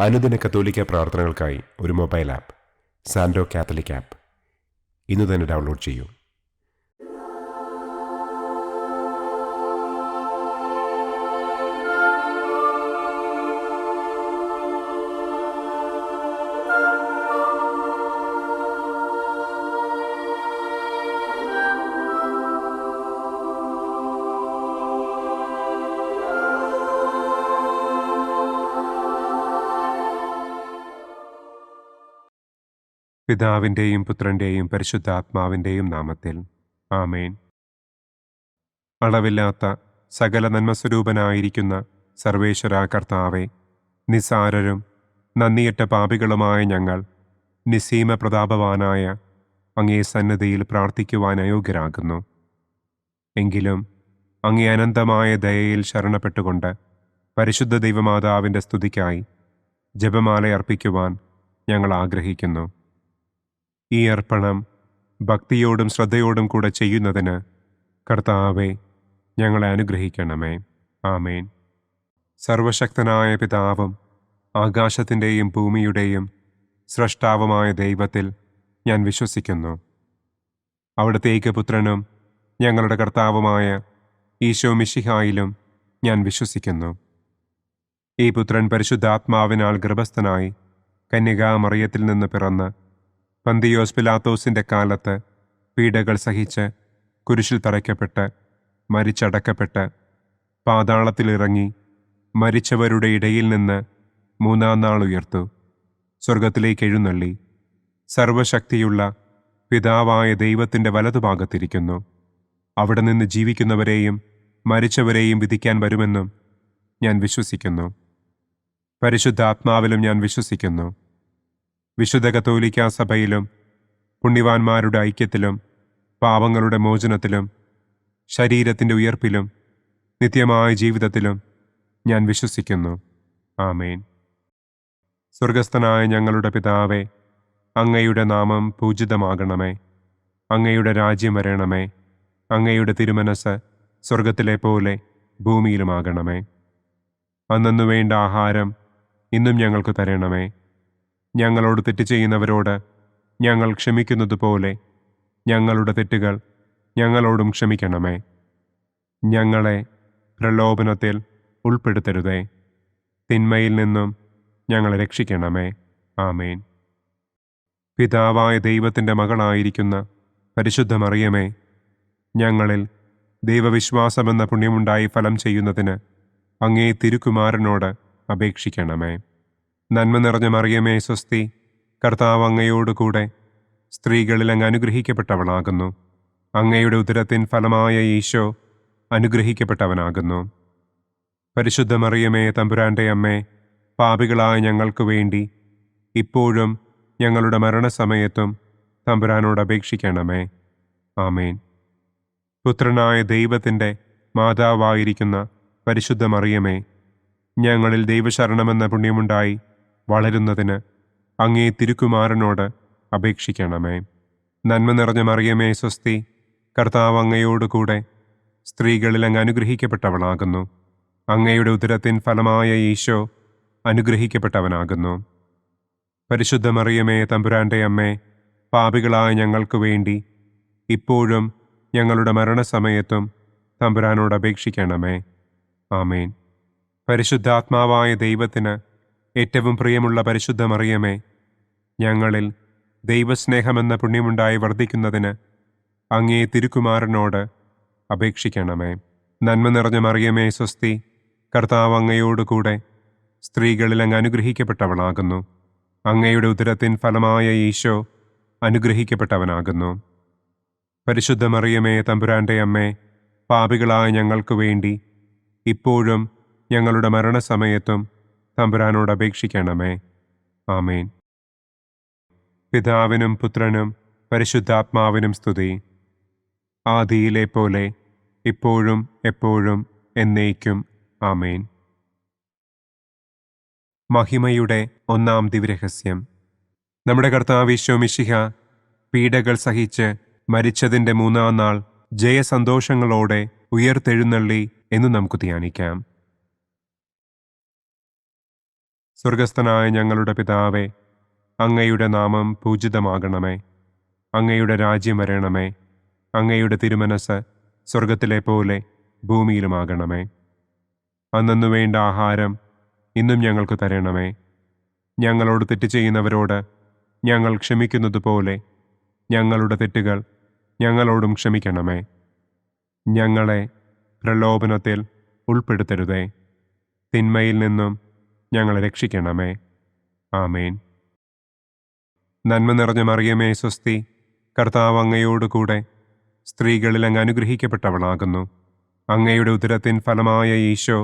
അനുദിന കത്തോലിക്ക പ്രാർത്ഥനകൾക്കായി ഒരു മൊബൈൽ ആപ്പ് സാൻഡോ കാത്തലിക് ആപ്പ് ഇന്ന് തന്നെ ഡൗൺലോഡ് ചെയ്യൂ. പിതാവിൻ്റെയും പുത്രൻ്റെയും പരിശുദ്ധാത്മാവിൻ്റെയും നാമത്തിൽ ആമേൻ. അളവില്ലാത്ത സകല നന്മസ്വരൂപനായിരിക്കുന്ന സർവേശ്വര കർത്താവെ, നിസ്സാരരും നന്ദിയറ്റ പാപികളുമായ ഞങ്ങൾ നിസ്സീമ പ്രതാപവാനായ അങ്ങേ സന്നിധിയിൽ പ്രാർത്ഥിക്കുവാൻ അയോഗ്യരാകുന്നു. എങ്കിലും അങ്ങേ അനന്തമായ ദയയിൽ ശരണപ്പെട്ടുകൊണ്ട് പരിശുദ്ധ ദൈവമാതാവിൻ്റെ സ്തുതിക്കായി ജപമാല അർപ്പിക്കുവാൻ ഞങ്ങൾ ആഗ്രഹിക്കുന്നു. ഈ അർപ്പണം ഭക്തിയോടും ശ്രദ്ധയോടും കൂടെ ചെയ്യുന്നതിന് കർത്താവെ ഞങ്ങളെ അനുഗ്രഹിക്കണമേ. ആമേൻ. സർവശക്തനായ പിതാവും ആകാശത്തിൻ്റെയും ഭൂമിയുടെയും സ്രഷ്ടാവുമായ ദൈവത്തിൽ ഞാൻ വിശ്വസിക്കുന്നു. അവിടുത്തെ ഏകപുത്രനും ഞങ്ങളുടെ കർത്താവുമായ ഈശോ മിശിഹായിലും ഞാൻ വിശ്വസിക്കുന്നു. ഈ പുത്രൻ പരിശുദ്ധാത്മാവിനാൽ ഗർഭസ്ഥനായി കന്യകാമറിയത്തിൽ നിന്ന് പിറന്ന് പന്തിയോസ് പിലാത്തോസിൻ്റെ കാലത്ത് പീഡകൾ സഹിച്ച് കുരിശിൽ തറയ്ക്കപ്പെട്ട് മരിച്ചടക്കപ്പെട്ട് പാതാളത്തിലിറങ്ങി മരിച്ചവരുടെ ഇടയിൽ നിന്ന് മൂന്നാം നാൾ ഉയർത്തു, സ്വർഗത്തിലേക്ക് എഴുന്നള്ളി സർവശക്തിയുള്ള പിതാവായ ദൈവത്തിൻ്റെ വലതുഭാഗത്തിരിക്കുന്നു. അവിടെ നിന്ന് ജീവിക്കുന്നവരെയും മരിച്ചവരെയും വിധിക്കാൻ വരുമെന്നും ഞാൻ വിശ്വസിക്കുന്നു. പരിശുദ്ധാത്മാവിലും ഞാൻ വിശ്വസിക്കുന്നു. വിശുദ്ധ കത്തോലിക്കാ സഭയിലും പുണ്യവാന്മാരുടെ ഐക്യത്തിലും പാപങ്ങളുടെ മോചനത്തിലും ശരീരത്തിൻ്റെ ഉയർപ്പിലും നിത്യമായ ജീവിതത്തിലും ഞാൻ വിശ്വസിക്കുന്നു. ആമേൻ. സ്വർഗസ്ഥനായ ഞങ്ങളുടെ പിതാവേ, അങ്ങയുടെ നാമം പൂജിതമാകണമേ. അങ്ങയുടെ രാജ്യം വരണമേ. അങ്ങയുടെ തിരുമനസ് സ്വർഗത്തിലെ പോലെ ഭൂമിയിലുമാകണമേ. അന്നന്നു വേണ്ട ആഹാരം ഇന്നും ഞങ്ങൾക്ക് തരണമേ. ഞങ്ങളോട് തെറ്റ് ചെയ്യുന്നവരോട് ഞങ്ങൾ ക്ഷമിക്കുന്നത് പോലെ ഞങ്ങളുടെ തെറ്റുകൾ ഞങ്ങളോടും ക്ഷമിക്കണമേ. ഞങ്ങളെ പ്രലോഭനത്തിൽ ഉൾപ്പെടുത്തരുതേ, തിന്മയിൽ നിന്നും ഞങ്ങളെ രക്ഷിക്കണമേ. ആമേൻ. പിതാവായ ദൈവത്തിൻ്റെ മകളായിരിക്കുന്ന പരിശുദ്ധ മറിയമേ, ഞങ്ങളിൽ ദൈവവിശ്വാസമെന്ന പുണ്യമുണ്ടായി ഫലം ചെയ്യുന്നതിന് അങ്ങേ തിരുക്കുമാരനോട് അപേക്ഷിക്കണമേ. നന്മ നിറഞ്ഞ മറിയമേ സ്വസ്തി, കർത്താവ് അങ്ങയോടുകൂടെ സ്ത്രീകളിൽ അങ്ങ് അനുഗ്രഹിക്കപ്പെട്ടവളാകുന്നു. അങ്ങയുടെ ഉദരത്തിൻ ഫലമായ ഈശോ അനുഗ്രഹിക്കപ്പെട്ടവനാകുന്നു. പരിശുദ്ധ മറിയമേ തമ്പുരാൻ്റെ അമ്മേ, പാപികളായ ഞങ്ങൾക്ക് വേണ്ടി ഇപ്പോഴും ഞങ്ങളുടെ മരണസമയത്തും തമ്പുരാനോട് അപേക്ഷിക്കണമേ. ആമേൻ. പുത്രനായ ദൈവത്തിൻ്റെ മാതാവായിരിക്കുന്ന പരിശുദ്ധ മറിയമേ, ഞങ്ങളിൽ ദൈവശരണമെന്ന പുണ്യമുണ്ടായി വളരുന്നതിന് അങ്ങേ തിരുക്കുമാരനോട് അപേക്ഷിക്കണമേ. നന്മ നിറഞ്ഞ മറിയമേ സ്വസ്തി, കർത്താവ് അങ്ങയോടുകൂടെ സ്ത്രീകളിൽ അങ്ങ് അനുഗ്രഹിക്കപ്പെട്ടവളാകുന്നു. അങ്ങയുടെ ഉദരത്തിൻ ഫലമായ ഈശോ അനുഗ്രഹിക്കപ്പെട്ടവനാകുന്നു. പരിശുദ്ധ മറിയമേ തമ്പുരാൻ്റെ അമ്മേ, പാപികളായ ഞങ്ങൾക്ക് വേണ്ടി ഇപ്പോഴും ഞങ്ങളുടെ മരണസമയത്തും തമ്പുരാനോട് അപേക്ഷിക്കണമേ. ആമേൻ. പരിശുദ്ധാത്മാവായ ദൈവത്തിന് ഏറ്റവും പ്രിയമുള്ള പരിശുദ്ധ മറിയമേ, ഞങ്ങളിൽ ദൈവസ്നേഹമെന്ന പുണ്യമുണ്ടായി വർദ്ധിക്കുന്നതിന് അങ്ങേ തിരുക്കുമാരനോട് അപേക്ഷിക്കണമേ. നന്മ നിറഞ്ഞ മറിയമേ സ്വസ്തി, കർത്താവ് അങ്ങയോടുകൂടെ സ്ത്രീകളിൽ അങ്ങ് അനുഗ്രഹിക്കപ്പെട്ടവളാകുന്നു. അങ്ങയുടെ ഉദരത്തിൻ ഫലമായ ഈശോ അനുഗ്രഹിക്കപ്പെട്ടവനാകുന്നു. പരിശുദ്ധ മറിയമേ തമ്പുരാൻ്റെ അമ്മേ, പാപികളായ ഞങ്ങൾക്ക് വേണ്ടി ഇപ്പോഴും ഞങ്ങളുടെ മരണസമയത്തും തമ്പുരാനോട് അപേക്ഷിക്കണമേ. ആമേൻ. പിതാവിനും പുത്രനും പരിശുദ്ധാത്മാവിനും സ്തുതി. ആദിയിലെ പോലെ ഇപ്പോഴും എപ്പോഴും എന്നേക്കും. ആമേൻ. മഹിമയുടെ ഒന്നാം ദിവ്യരഹസ്യം. നമ്മുടെ കർത്താവ് ഈശോ മിശിഹ പീഡകൾ സഹിച്ച് മരിച്ചതിൻ്റെ മൂന്നാം നാൾ ജയസന്തോഷങ്ങളോടെ ഉയർത്തെഴുന്നള്ളി എന്ന് നമുക്ക് ധ്യാനിക്കാം. സ്വർഗസ്ഥനായ ഞങ്ങളുടെ പിതാവേ, അങ്ങയുടെ നാമം പൂജിതമാകണമേ. അങ്ങയുടെ രാജ്യം വരണമേ. അങ്ങയുടെ തിരുമനസ് സ്വർഗത്തിലെ പോലെ ഭൂമിയിലുമാകണമേ. അന്നന്നു വേണ്ട ആഹാരം ഇന്നും ഞങ്ങൾക്ക് തരണമേ. ഞങ്ങളോട് തെറ്റ് ചെയ്യുന്നവരോട് ഞങ്ങൾ ക്ഷമിക്കുന്നത് പോലെ ഞങ്ങളുടെ തെറ്റുകൾ ഞങ്ങളോടും ക്ഷമിക്കണമേ. ഞങ്ങളെ പ്രലോഭനത്തിൽ ഉൾപ്പെടുത്തരുതേ. തിന്മയിൽ നിന്നും ഞങ്ങളെ രക്ഷിക്കണമേ. ആമേൻ. നന്മ നിറഞ്ഞ മറിയമേ സ്വസ്തി, കർത്താവ് അങ്ങയോട് കൂടെ സ്ത്രീകളിൽ അങ്ങ് അനുഗ്രഹിക്കപ്പെട്ടവളാകുന്നു. അങ്ങയുടെ ഉദരത്തിൻ ഫലമായ ഈശോ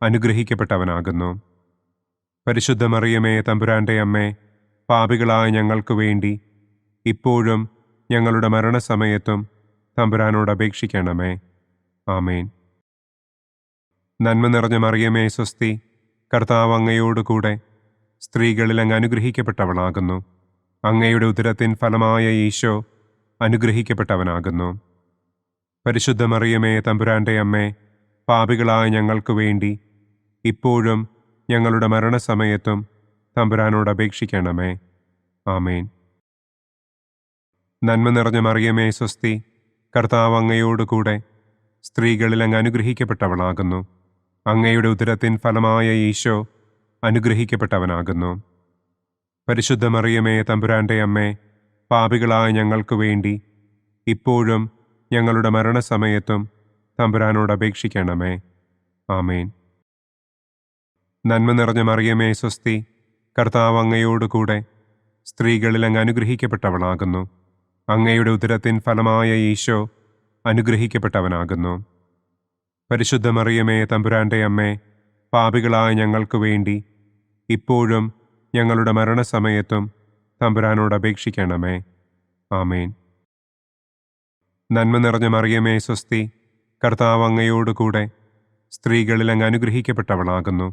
അനുഗ്രഹിക്കപ്പെട്ടവനാകുന്നു. പരിശുദ്ധ മറിയമേ തമ്പുരാൻ്റെ അമ്മേ, പാപികളായ ഞങ്ങൾക്ക് വേണ്ടി ഇപ്പോഴും ഞങ്ങളുടെ മരണസമയത്തും തമ്പുരാനോട് അപേക്ഷിക്കണമേ. ആമേൻ. നന്മ നിറഞ്ഞ മറിയമേ സ്വസ്തി, കർത്താവ് അങ്ങയോട് കൂടെ സ്ത്രീകളിൽ അങ്ങ് അനുഗ്രഹിക്കപ്പെട്ടവളാകുന്നു. അങ്ങയുടെ ഉദരത്തിൻ ഫലമായ ഈശോ അനുഗ്രഹിക്കപ്പെട്ടവനാകുന്നു. പരിശുദ്ധ മറിയമേ തമ്പുരാൻ്റെ അമ്മേ, പാപികളായ ഞങ്ങൾക്ക് വേണ്ടി ഇപ്പോഴും ഞങ്ങളുടെ മരണസമയത്തും തമ്പുരാനോട് അപേക്ഷിക്കണമേ. ആമേൻ. നന്മ നിറഞ്ഞ മറിയമേ സ്വസ്തി, കർത്താവ് അങ്ങയോട് കൂടെ സ്ത്രീകളിൽ അങ്ങ് അനുഗ്രഹിക്കപ്പെട്ടവളാകുന്നു. അങ്ങയുടെ ഉദരത്തിൻ ഫലമായ ഈശോ അനുഗ്രഹിക്കപ്പെട്ടവനാകുന്നു. പരിശുദ്ധ മറിയമേ തമ്പുരാൻ്റെ അമ്മേ, പാപികളായ ഞങ്ങൾക്ക് വേണ്ടി ഇപ്പോഴും ഞങ്ങളുടെ മരണസമയത്തും തമ്പുരാനോട് അപേക്ഷിക്കണമേ. ആമേൻ. നന്മ നിറഞ്ഞ മറിയമേ സ്വസ്തി, കർത്താവ് അങ്ങയോട് കൂടെ സ്ത്രീകളിൽ അങ്ങ് അനുഗ്രഹിക്കപ്പെട്ടവളാകുന്നു. അങ്ങയുടെ ഉദരത്തിൻ ഫലമായ ഈശോ അനുഗ്രഹിക്കപ്പെട്ടവനാകുന്നു. പരിശുദ്ധ മറിയമേ തമ്പുരാൻ്റെ അമ്മേ, പാപികളായ ഞങ്ങൾക്ക് വേണ്ടി ഇപ്പോഴും ഞങ്ങളുടെ മരണസമയത്തും തമ്പുരാനോട് അപേക്ഷിക്കണമേ. ആമേൻ. നന്മ നിറഞ്ഞ മറിയമേ സ്വസ്തി, കർത്താവ് അങ്ങയോട് കൂടെ സ്ത്രീകളിൽ അങ്ങ് അനുഗ്രഹിക്കപ്പെട്ടവളാകുന്നു.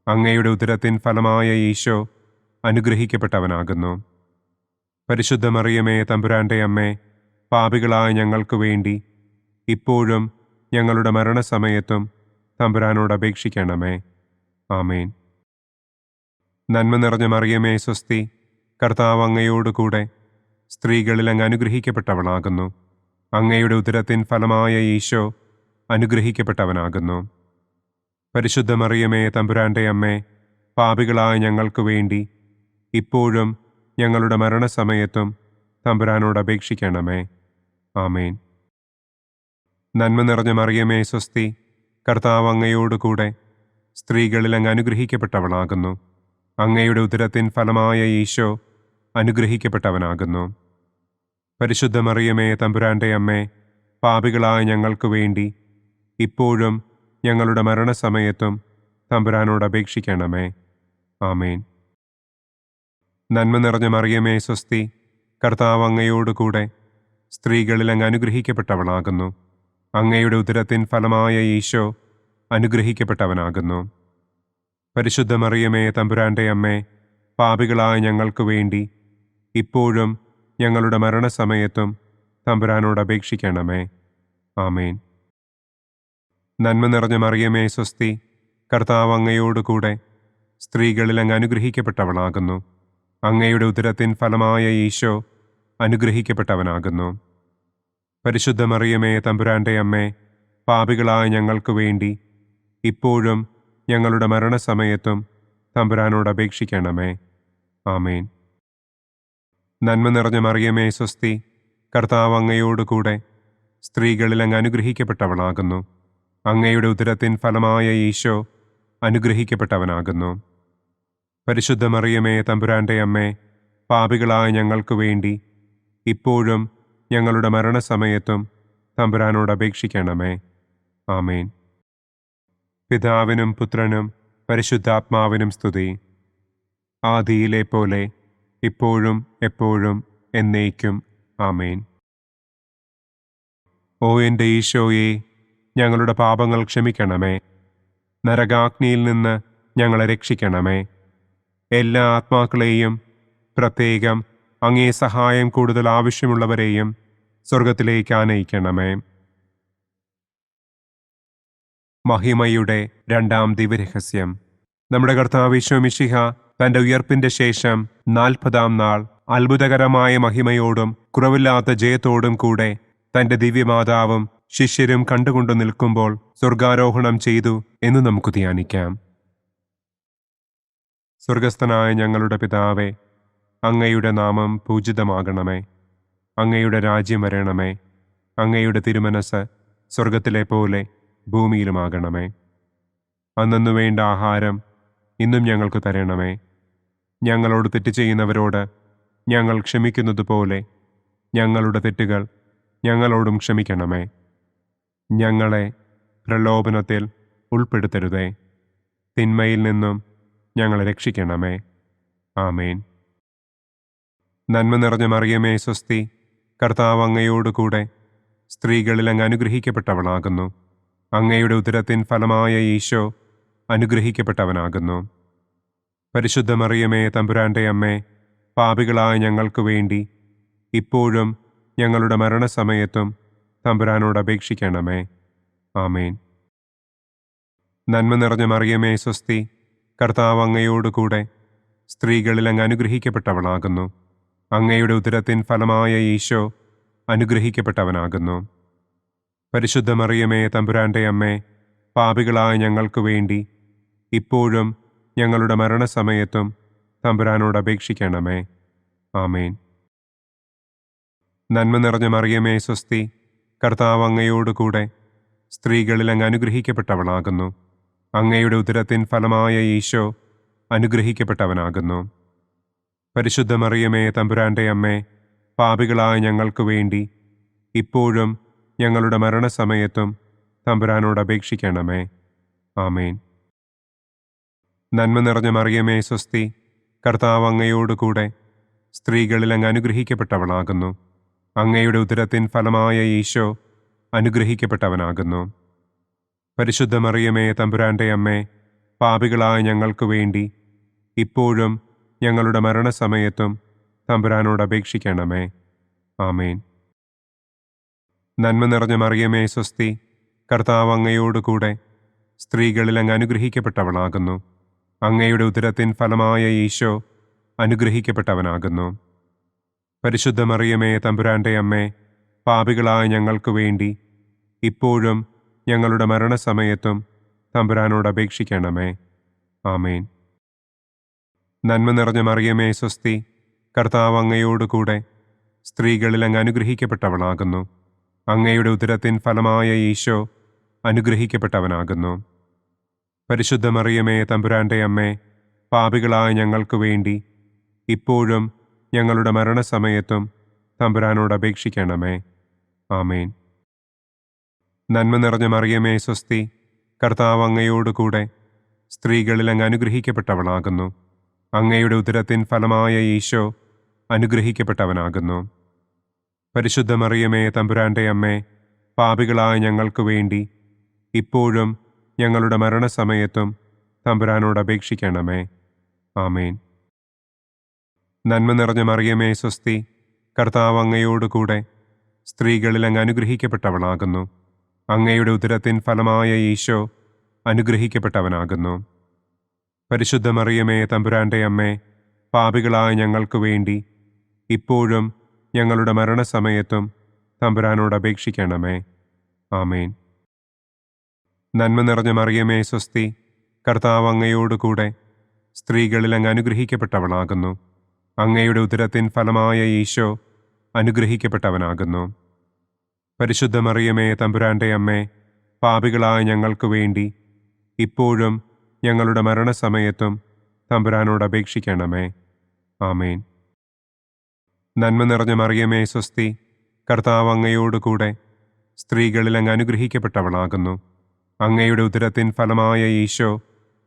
അങ്ങയുടെ ഉദരത്തിൻ ഫലമായ ഈശോ അനുഗ്രഹിക്കപ്പെട്ടവനാകുന്നു. പരിശുദ്ധ മറിയമേ തമ്പുരാൻ്റെ അമ്മേ, പാപികളായ ഞങ്ങൾക്ക് വേണ്ടി ഇപ്പോഴും ഞങ്ങളുടെ മരണസമയത്തും തമ്പുരാനോട് അപേക്ഷിക്കണമേ. ആമേൻ. നന്മ നിറഞ്ഞ മറിയമേ സ്വസ്തി, കർത്താവ് അങ്ങയോട് കൂടെ സ്ത്രീകളിൽ അങ്ങ് അനുഗ്രഹിക്കപ്പെട്ടവളാകുന്നു. അങ്ങയുടെ ഉദരത്തിൻ ഫലമായ ഈശോ അനുഗ്രഹിക്കപ്പെട്ടവനാകുന്നു. പരിശുദ്ധ മറിയമേ തമ്പുരാൻ്റെ അമ്മേ, പാപികളായ ഞങ്ങൾക്ക് വേണ്ടി ഇപ്പോഴും ഞങ്ങളുടെ മരണസമയത്തും തമ്പുരാനോട് അപേക്ഷിക്കണമേ. ആമേൻ. നന്മ നിറഞ്ഞ മറിയമേ സ്വസ്തി, കർത്താവ് അങ്ങയോട് കൂടെ സ്ത്രീകളിൽ അങ്ങ് അനുഗ്രഹിക്കപ്പെട്ടവളാകുന്നു. അങ്ങയുടെ ഉദരത്തിൻ ഫലമായ ഈശോ അനുഗ്രഹിക്കപ്പെട്ടവനാകുന്നു. പരിശുദ്ധ മറിയമേ തമ്പുരാൻ്റെ അമ്മേ, പാപികളായ ഞങ്ങൾക്ക് വേണ്ടി ഇപ്പോഴും ഞങ്ങളുടെ മരണസമയത്തും തമ്പുരാനോട് അപേക്ഷിക്കണമേ. ആമേൻ. നന്മ നിറഞ്ഞ മറിയമേ സ്വസ്തി, കർത്താവ് അങ്ങയോട് കൂടെ സ്ത്രീകളിൽ അങ്ങ് അനുഗ്രഹിക്കപ്പെട്ടവളാകുന്നു. അങ്ങയുടെ ഉദരത്തിൻ ഫലമായ ഈശോ അനുഗ്രഹിക്കപ്പെട്ടവനാകുന്നു. പരിശുദ്ധ മറിയമേ തമ്പുരാൻ്റെ അമ്മേ, പാപികളായ ഞങ്ങൾക്ക് വേണ്ടി ഇപ്പോഴും ഞങ്ങളുടെ മരണസമയത്തും തമ്പുരാനോട് അപേക്ഷിക്കണമേ. ആമേൻ. നന്മ നിറഞ്ഞ മറിയമേ സ്വസ്തി, കർത്താവ് അങ്ങയോട് കൂടെ സ്ത്രീകളിൽ അങ്ങ് അനുഗ്രഹിക്കപ്പെട്ടവളാകുന്നു. അങ്ങയുടെ ഉദരത്തിൻ ഫലമായ ഈശോ അനുഗ്രഹിക്കപ്പെട്ടവനാകുന്നു. പരിശുദ്ധ മറിയമേ തമ്പുരാൻ്റെ അമ്മേ, പാപികളായ ഞങ്ങൾക്ക് വേണ്ടി ഇപ്പോഴും ഞങ്ങളുടെ മരണസമയത്തും തമ്പുരാനോട് അപേക്ഷിക്കണമേ. ആമേൻ. നന്മ നിറഞ്ഞ മറിയമേ സ്വസ്തി, കർത്താവ് അങ്ങയോട് കൂടെ സ്ത്രീകളിൽ അങ്ങ് അനുഗ്രഹിക്കപ്പെട്ടവളാകുന്നു. അങ്ങയുടെ ഉദരത്തിൻ ഫലമായ ഈശോ അനുഗ്രഹിക്കപ്പെട്ടവനാകുന്നു. പരിശുദ്ധ മറിയമേ തമ്പുരാൻ്റെ അമ്മേ, പാപികളായ ഞങ്ങൾക്ക് വേണ്ടി ഇപ്പോഴും ഞങ്ങളുടെ മരണസമയത്തും തമ്പുരാനോട് അപേക്ഷിക്കണമേ. ആമേൻ. പിതാവിനും പുത്രനും പരിശുദ്ധാത്മാവിനും സ്തുതി. ആദിയിലെ പോലെ ഇപ്പോഴും എപ്പോഴും എന്നേക്കും. ആമേൻ. ഓ എൻ്റെ ഈശോയെ, ഞങ്ങളുടെ പാപങ്ങൾ ക്ഷമിക്കണമേ. നരകാഗ്നിയിൽ നിന്ന് ഞങ്ങളെ രക്ഷിക്കണമേ. എല്ലാ ആത്മാക്കളെയും, പ്രത്യേകം അങ്ങേ സഹായം കൂടുതൽ ആവശ്യമുള്ളവരെയും സ്വർഗത്തിലേക്ക് ആനയിക്കണമേ. മഹിമയുടെ രണ്ടാം ദിവ്യരഹസ്യം. നമ്മുടെ കർത്താവ് ഈശോ മിശിഹ തന്റെ ഉയർപ്പിന്റെ ശേഷം 40-ാം നാൾ അത്ഭുതകരമായ മഹിമയോടും കുറവില്ലാത്ത ജയത്തോടും കൂടെ തന്റെ ദിവ്യമാതാവും ശിഷ്യരും കണ്ടുകൊണ്ടു നിൽക്കുമ്പോൾ സ്വർഗാരോഹണം ചെയ്തു എന്ന് നമുക്ക് ധ്യാനിക്കാം. സ്വർഗസ്ഥനായ ഞങ്ങളുടെ പിതാവേ, അങ്ങയുടെ നാമം പൂജിതമാകണമേ. അങ്ങയുടെ രാജ്യം വരണമേ. അങ്ങയുടെ തിരുമനസ് സ്വർഗത്തിലെ പോലെ ഭൂമിയിലുമാകണമേ. അന്നു വേണ്ട ആഹാരം ഇന്നും ഞങ്ങൾക്ക് തരണമേ. ഞങ്ങളോട് തെറ്റ് ചെയ്യുന്നവരോട് ഞങ്ങൾ ക്ഷമിക്കുന്നത് പോലെ ഞങ്ങളുടെ തെറ്റുകൾ ഞങ്ങളോടും ക്ഷമിക്കണമേ. ഞങ്ങളെ പ്രലോഭനത്തിൽ ഉൾപ്പെടുത്തരുതേ. തിന്മയിൽ നിന്നും ഞങ്ങളെ രക്ഷിക്കണമേ. ആമേൻ. നന്മ നിറഞ്ഞ മറിയമേ സ്വസ്തി, കർത്താവ് അങ്ങയോടുകൂടെ സ്ത്രീകളിൽ അങ്ങ് അനുഗ്രഹിക്കപ്പെട്ടവളാകുന്നു. അങ്ങയുടെ ഉദരത്തിൻ ഫലമായ ഈശോ അനുഗ്രഹിക്കപ്പെട്ടവനാകുന്നു. പരിശുദ്ധ മറിയമേ തമ്പുരാന്റെ അമ്മേ, പാപികളായ ഞങ്ങൾക്ക് വേണ്ടി ഇപ്പോഴും ഞങ്ങളുടെ മരണസമയത്തും തമ്പുരാനോട് അപേക്ഷിക്കണമേ. ആമേൻ. നന്മ നിറഞ്ഞ മറിയമേ സ്വസ്തി, കർത്താവ് അങ്ങയോടുകൂടെ സ്ത്രീകളിൽ അങ്ങ് അനുഗ്രഹിക്കപ്പെട്ടവളാകുന്നു. അങ്ങയുടെ ഉദരത്തിൻ ഫലമായ ഈശോ അനുഗ്രഹിക്കപ്പെട്ടവനാകുന്നു. പരിശുദ്ധ മറിയമേ തമ്പുരാന്റെ അമ്മേ, പാപികളായ ഞങ്ങൾക്ക് വേണ്ടി ഇപ്പോഴും ഞങ്ങളുടെ മരണസമയത്തും തമ്പുരാനോട് അപേക്ഷിക്കണമേ. ആമേൻ. നന്മ നിറഞ്ഞ മറിയമേ സ്വസ്തി, കർത്താവ് അങ്ങയോടുകൂടെ സ്ത്രീകളിൽ അങ്ങ് അനുഗ്രഹിക്കപ്പെട്ടവളാകുന്നു. അങ്ങയുടെ ഉദരത്തിൻ ഫലമായ ഈശോ അനുഗ്രഹിക്കപ്പെട്ടവനാകുന്നു. പരിശുദ്ധ മറിയമേ തമ്പുരാന്റെ അമ്മേ, പാപികളായ ഞങ്ങൾക്ക് വേണ്ടി ഇപ്പോഴും ഞങ്ങളുടെ മരണസമയത്തും തമ്പുരാനോട് അപേക്ഷിക്കണമേ. ആമേൻ. നന്മ നിറഞ്ഞ മറിയമേ സ്വസ്തി, കർത്താവ് അങ്ങയോടുകൂടെ സ്ത്രീകളിൽ അങ്ങ് അനുഗ്രഹിക്കപ്പെട്ടവളാകുന്നു. അങ്ങയുടെ ഉദരത്തിൻ ഫലമായ ഈശോ അനുഗ്രഹിക്കപ്പെട്ടവനാകുന്നു. പരിശുദ്ധ മറിയമേ തമ്പുരാന്റെ അമ്മേ, പാപികളായ ഞങ്ങൾക്ക് വേണ്ടി ഇപ്പോഴും ഞങ്ങളുടെ മരണസമയത്തും തമ്പുരാനോട് അപേക്ഷിക്കണമേ. ആമേൻ. നന്മ നിറഞ്ഞ മറിയമേ സ്വസ്തി, കർത്താവ് അങ്ങയോടുകൂടെ സ്ത്രീകളിൽ അങ്ങ് അനുഗ്രഹിക്കപ്പെട്ടവളാകുന്നു. അങ്ങയുടെ ഉദരത്തിൻ ഫലമായ ഈശോ അനുഗ്രഹിക്കപ്പെട്ടവനാകുന്നു. പരിശുദ്ധ മറിയമേ തമ്പുരാന്റെ അമ്മേ, പാപികളായ ഞങ്ങൾക്ക് വേണ്ടി ഇപ്പോഴും ഞങ്ങളുടെ മരണസമയത്തും തമ്പുരാനോട് അപേക്ഷിക്കണമേ. ആമേൻ. നന്മ നിറഞ്ഞ മറിയമേ സ്വസ്തി, കർത്താവ് അങ്ങയോടുകൂടെ സ്ത്രീകളിൽ അങ്ങ് അനുഗ്രഹിക്കപ്പെട്ടവളാകുന്നു. അങ്ങയുടെ ഉദരത്തിൻ ഫലമായ ഈശോ അനുഗ്രഹിക്കപ്പെട്ടവനാകുന്നു. പരിശുദ്ധ മറിയമേ തമ്പുരാന്റെ അമ്മേ, പാപികളായ ഞങ്ങൾക്ക് വേണ്ടി ഇപ്പോഴും ഞങ്ങളുടെ മരണസമയത്തും തമ്പുരാനോട് അപേക്ഷിക്കണമേ. ആമേൻ. നന്മ നിറഞ്ഞ മറിയമേ സ്വസ്തി, കർത്താവ് അങ്ങയോടുകൂടെ സ്ത്രീകളിൽ അങ്ങ് അനുഗ്രഹിക്കപ്പെട്ടവളാകുന്നു. അങ്ങയുടെ ഉദരത്തിൻ ഫലമായ ഈശോ അനുഗ്രഹിക്കപ്പെട്ടവനാകുന്നു. പരിശുദ്ധ മറിയമേ തമ്പുരാന്റെ അമ്മേ, പാപികളായ ഞങ്ങൾക്ക് വേണ്ടി ഇപ്പോഴും ഞങ്ങളുടെ മരണസമയത്തും തമ്പുരാനോട് അപേക്ഷിക്കണമേ. ആമേൻ. നന്മ നിറഞ്ഞ മറിയമേ സ്വസ്തി, കർത്താവ് അങ്ങയോടുകൂടെ സ്ത്രീകളിൽ അങ്ങ് അനുഗ്രഹിക്കപ്പെട്ടവളാകുന്നു. അങ്ങയുടെ ഉദരത്തിൻ ഫലമായ ഈശോ അനുഗ്രഹിക്കപ്പെട്ടവനാകുന്നു. പരിശുദ്ധ മറിയമേ തമ്പുരാന്റെ അമ്മേ, പാപികളായ ഞങ്ങൾക്ക് വേണ്ടി ഇപ്പോഴും ഞങ്ങളുടെ മരണസമയത്തും തമ്പുരാനോട് അപേക്ഷിക്കണമേ. ആമേൻ. നന്മ നിറഞ്ഞ മറിയമേ സ്വസ്തി, കർത്താവ് അങ്ങയോടുകൂടെ സ്ത്രീകളിൽ അങ്ങ് അനുഗ്രഹിക്കപ്പെട്ടവളാകുന്നു. അങ്ങയുടെ ഉദരത്തിൻ ഫലമായ ഈശോ അനുഗ്രഹിക്കപ്പെട്ടവനാകുന്നു. പരിശുദ്ധ മറിയമേ തമ്പുരാന്റെ അമ്മേ, പാപികളായ ഞങ്ങൾക്ക് വേണ്ടി ഇപ്പോഴും ഞങ്ങളുടെ മരണസമയത്തും തമ്പുരാനോട് അപേക്ഷിക്കണമേ. ആമേൻ. നന്മ നിറഞ്ഞ മറിയമേ സ്വസ്തി, കർത്താവ് അങ്ങയോടുകൂടെ സ്ത്രീകളിൽ അങ്ങ് അനുഗ്രഹിക്കപ്പെട്ടവളാകുന്നു. അങ്ങയുടെ ഉദരത്തിൻ ഫലമായ ഈശോ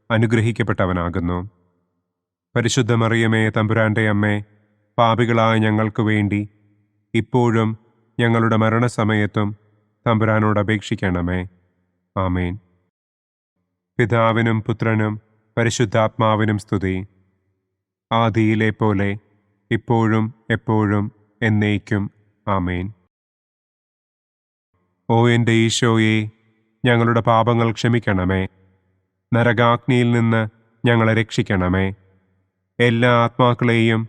അനുഗ്രഹിക്കപ്പെട്ടവനാകുന്നു. പരിശുദ്ധ മറിയമേ തമ്പുരാന്റെ അമ്മേ, പാപികളായ ഞങ്ങൾക്ക് വേണ്ടി ഇപ്പോഴും ഞങ്ങളുടെ മരണസമയത്തും തമ്പുരാനോട് അപേക്ഷിക്കണമേ. ആമേൻ. പിതാവിനും പുത്രനും പരിശുദ്ധാത്മാവിനും സ്തുതി. ആദിയിലെ പോലെ ഇപ്പോഴും എപ്പോഴും എന്നേക്കും. ആമേൻ. ഓ എൻ്റെ ഈശോയെ, ഞങ്ങളുടെ പാപങ്ങൾ ക്ഷമിക്കണമേ. നരകാഗ്നിയിൽ നിന്ന് ഞങ്ങളെ രക്ഷിക്കണമേ. എല്ലാ ആത്മാക്കളെയും,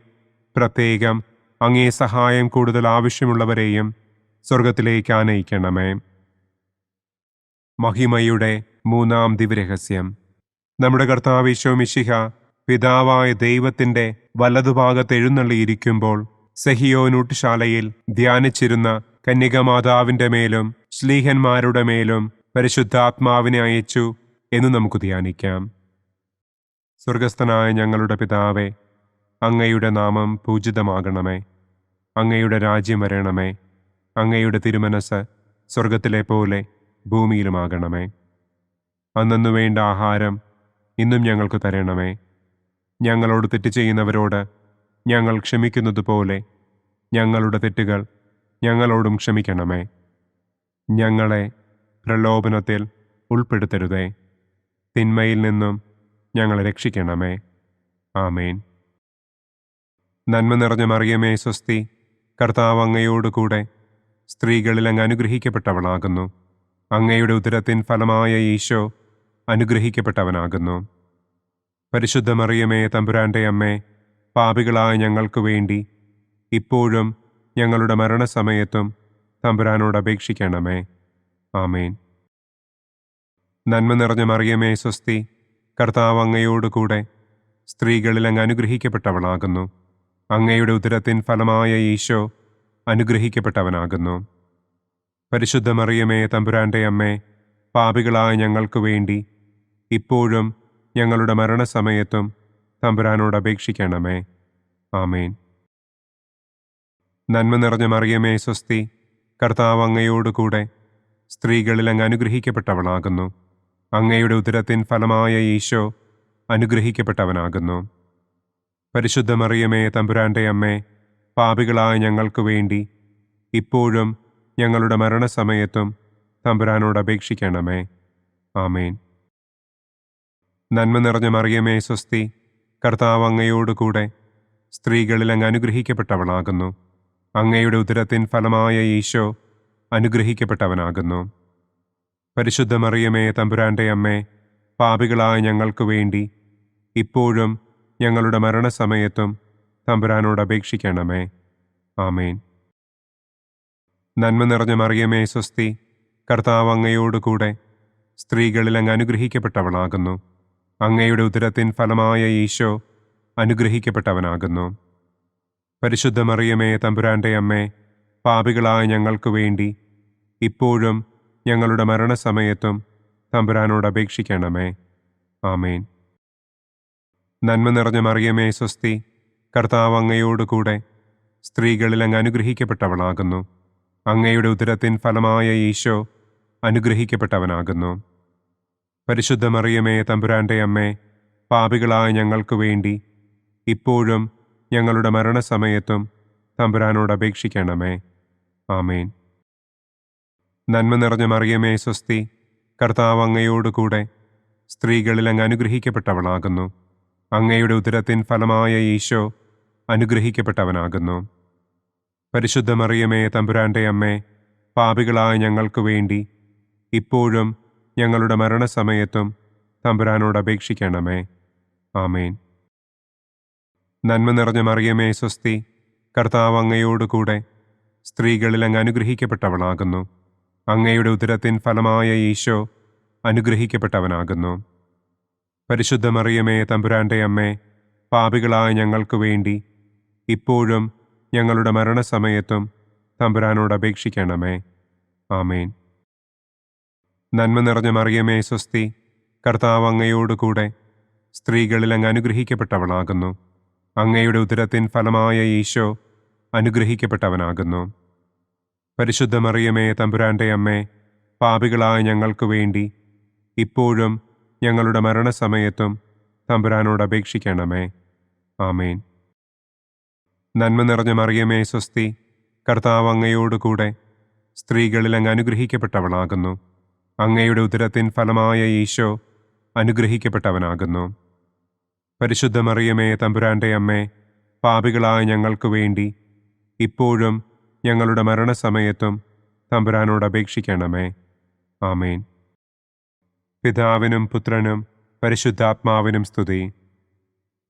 പ്രത്യേകം അങ്ങേ സഹായം കൂടുതൽ ആവശ്യമുള്ളവരെയും സ്വർഗത്തിലേക്ക് ആനയിക്കണമേ. മഹിമയുടെ മൂന്നാം ദിവ്യരഹസ്യം. നമ്മുടെ കർത്താവ് ഈശോ മിശിഹ പിതാവായ ദൈവത്തിന്റെ വലതുഭാഗത്ത് എഴുന്നള്ളിയിരിക്കുമ്പോൾ സെഹിയോനൂട്ടുശാലയിൽ ധ്യാനിച്ചിരുന്ന കന്യകമാതാവിന്റെ മേലും ശ്ലീഹന്മാരുടെ മേലും പരിശുദ്ധാത്മാവിനെ അയച്ചു എന്ന് നമുക്ക് ധ്യാനിക്കാം. സ്വർഗസ്ഥനായ ഞങ്ങളുടെ പിതാവേ, അങ്ങയുടെ നാമം പൂജിതമാകണമേ. അങ്ങയുടെ രാജ്യം വരണമേ. അങ്ങയുടെ തിരുമനസ് സ്വർഗത്തിലെ പോലെ ഭൂമിയിലുമാകണമേ. അന്നന്നു വേണ്ട ആഹാരം ഇന്നും ഞങ്ങൾക്ക് തരണമേ. ഞങ്ങളോട് തെറ്റ് ചെയ്യുന്നവരോട് ഞങ്ങൾ ക്ഷമിക്കുന്നത് പോലെ ഞങ്ങളുടെ തെറ്റുകൾ ഞങ്ങളോടും ക്ഷമിക്കണമേ. ഞങ്ങളെ പ്രലോഭനത്തിൽ ഉൾപ്പെടുത്തരുതേ. തിന്മയിൽ നിന്നും ഞങ്ങളെ രക്ഷിക്കണമേ. ആമേൻ. നന്മ നിറഞ്ഞ മറിയമേ സ്വസ്തി, കർത്താവ് അങ്ങയോട് കൂടെ സ്ത്രീകളിൽ അങ്ങ് അനുഗ്രഹിക്കപ്പെട്ടവളാകുന്നു. അങ്ങയുടെ ഉദരത്തിൻ ഫലമായ ഈശോ അനുഗ്രഹിക്കപ്പെട്ടവനാകുന്നു. പരിശുദ്ധ മറിയമേ തമ്പുരാന്റെ അമ്മേ, പാപികളായ ഞങ്ങൾക്ക് വേണ്ടി ഇപ്പോഴും ഞങ്ങളുടെ മരണസമയത്തും തമ്പുരാനോട് അപേക്ഷിക്കണമേ. ആമേൻ. നന്മ നിറഞ്ഞ മറിയമേ സ്വസ്തി, കർത്താവ് അങ്ങയോട് കൂടെ സ്ത്രീകളിൽ അങ്ങ് അനുഗ്രഹിക്കപ്പെട്ടവളാകുന്നു. അങ്ങയുടെ ഉദരത്തിൻ ഫലമായ ഈശോ അനുഗ്രഹിക്കപ്പെട്ടവനാകുന്നു. പരിശുദ്ധ മറിയമേ തമ്പുരാന്റെ അമ്മേ, പാപികളായ ഞങ്ങൾക്ക് വേണ്ടി ഇപ്പോഴും ഞങ്ങളുടെ മരണസമയത്തും തമ്പുരാനോട് അപേക്ഷിക്കണമേ. ആമേൻ. നന്മ നിറഞ്ഞ മറിയമേ സ്വസ്തി, കർത്താവ് അങ്ങയോട് കൂടെ സ്ത്രീകളിൽ അങ്ങ് അനുഗ്രഹിക്കപ്പെട്ടവളാകുന്നു. അങ്ങയുടെ ഉദരത്തിൻ ഫലമായ ഈശോ അനുഗ്രഹിക്കപ്പെട്ടവനാകുന്നു. പരിശുദ്ധ മറിയമേ തമ്പുരാന്റെ അമ്മേ, പാപികളായ ഞങ്ങൾക്ക് വേണ്ടി ഇപ്പോഴും ഞങ്ങളുടെ മരണസമയത്തും തമ്പുരാനോട് അപേക്ഷിക്കണമേ. ആമേൻ. നന്മ നിറഞ്ഞ മറിയമേ സ്വസ്തി, കർത്താവ് അങ്ങയോട് കൂടെ സ്ത്രീകളിൽ അങ്ങ് അനുഗ്രഹിക്കപ്പെട്ടവളാകുന്നു. അങ്ങയുടെ ഉദരത്തിൻ ഫലമായ ഈശോ അനുഗ്രഹിക്കപ്പെട്ടവനാകുന്നു. പരിശുദ്ധ മറിയമേ തമ്പുരാന്റെ അമ്മേ, പാപികളായ ഞങ്ങൾക്ക് വേണ്ടി ഇപ്പോഴും ഞങ്ങളുടെ മരണസമയത്തും തമ്പുരാനോട് അപേക്ഷിക്കണമേ. ആമേൻ. നന്മ നിറഞ്ഞ മറിയമേ സ്വസ്തി, കർത്താവ് അങ്ങയോട് കൂടെ സ്ത്രീകളിൽ അങ്ങ് അനുഗ്രഹിക്കപ്പെട്ടവളാകുന്നു. അങ്ങയുടെ ഉദരത്തിൻ ഫലമായ ഈശോ അനുഗ്രഹിക്കപ്പെട്ടവനാകുന്നു. പരിശുദ്ധ മറിയമേ തമ്പുരാന്റെ അമ്മേ, പാപികളായ ഞങ്ങൾക്ക് വേണ്ടി ഇപ്പോഴും ഞങ്ങളുടെ മരണസമയത്തും തമ്പുരാനോട് അപേക്ഷിക്കണമേ. ആമേൻ. നന്മ നിറഞ്ഞ മറിയമേ സ്വസ്തി, കർത്താവ് അങ്ങയോട് കൂടെ സ്ത്രീകളിൽ അങ്ങ് അനുഗ്രഹിക്കപ്പെട്ടവളാകുന്നു. അങ്ങയുടെ ഉദരത്തിൻ ഫലമായ ഈശോ അനുഗ്രഹിക്കപ്പെട്ടവനാകുന്നു. പരിശുദ്ധ മറിയമേ തമ്പുരാന്റെ അമ്മേ, പാപികളായ ഞങ്ങൾക്ക് വേണ്ടി ഇപ്പോഴും ഞങ്ങളുടെ മരണസമയത്തും തമ്പുരാനോട് അപേക്ഷിക്കണമേ. ആമേൻ. നന്മ നിറഞ്ഞ മറിയമേ സ്വസ്തി, കർത്താവ് അങ്ങയോട് കൂടെ സ്ത്രീകളിൽ അങ്ങ് അനുഗ്രഹിക്കപ്പെട്ടവളാകുന്നു. അങ്ങയുടെ ഉദരത്തിൻ ഫലമായ ഈശോ അനുഗ്രഹിക്കപ്പെട്ടവനാകുന്നു. പരിശുദ്ധ മറിയമേ തമ്പുരാന്റെ അമ്മേ, പാപികളായ ഞങ്ങൾക്ക് വേണ്ടി ഇപ്പോഴും ഞങ്ങളുടെ മരണസമയത്തും തമ്പുരാനോട് അപേക്ഷിക്കണമേ. ആമേൻ. നന്മ നിറഞ്ഞ മറിയമേ സ്വസ്തി, കർത്താവ് അങ്ങയോട് കൂടെ സ്ത്രീകളിൽ അങ്ങ് അനുഗ്രഹിക്കപ്പെട്ടവളാകുന്നു. അങ്ങയുടെ ഉദരത്തിൻ ഫലമായ ഈശോ അനുഗ്രഹിക്കപ്പെട്ടവനാകുന്നു. പരിശുദ്ധ മറിയമേ തമ്പുരാന്റെ അമ്മേ, പാപികളായ ഞങ്ങൾക്ക് വേണ്ടി ഇപ്പോഴും ഞങ്ങളുടെ മരണസമയത്തും തമ്പുരാനോട് അപേക്ഷിക്കണമേ. ആമേൻ. നന്മ നിറഞ്ഞ മറിയമേ സ്വസ്തി, കർത്താവ് അങ്ങയോട് കൂടെ സ്ത്രീകളിൽ അങ്ങ് അനുഗ്രഹിക്കപ്പെട്ടവളാകുന്നു. അങ്ങയുടെ ഉദരത്തിൻ ഫലമായ ഈശോ അനുഗ്രഹിക്കപ്പെട്ടവനാകുന്നു. പരിശുദ്ധ മറിയമേ തമ്പുരാന്റെ അമ്മേ, പാപികളായ ഞങ്ങൾക്ക് വേണ്ടി ഇപ്പോഴും ഞങ്ങളുടെ മരണസമയത്തും തമ്പുരാനോട് അപേക്ഷിക്കണമേ. ആമേൻ. നന്മ നിറഞ്ഞ മറിയമേ സ്വസ്തി, കർത്താവ് അങ്ങയോട് കൂടെ സ്ത്രീകളിൽ അങ്ങ് അനുഗ്രഹിക്കപ്പെട്ടവളാകുന്നു. അങ്ങയുടെ ഉദരത്തിൻ ഫലമായ ഈശോ അനുഗ്രഹിക്കപ്പെട്ടവനാകുന്നു. പരിശുദ്ധ മറിയമേ തമ്പുരാന്റെ അമ്മേ, പാപികളായ ഞങ്ങൾക്ക് വേണ്ടി ഇപ്പോഴും ഞങ്ങളുടെ മരണസമയത്തും തമ്പുരാനോട് അപേക്ഷിക്കണമേ. ആമേൻ. പിതാവിനും പുത്രനും പരിശുദ്ധാത്മാവിനും സ്തുതി,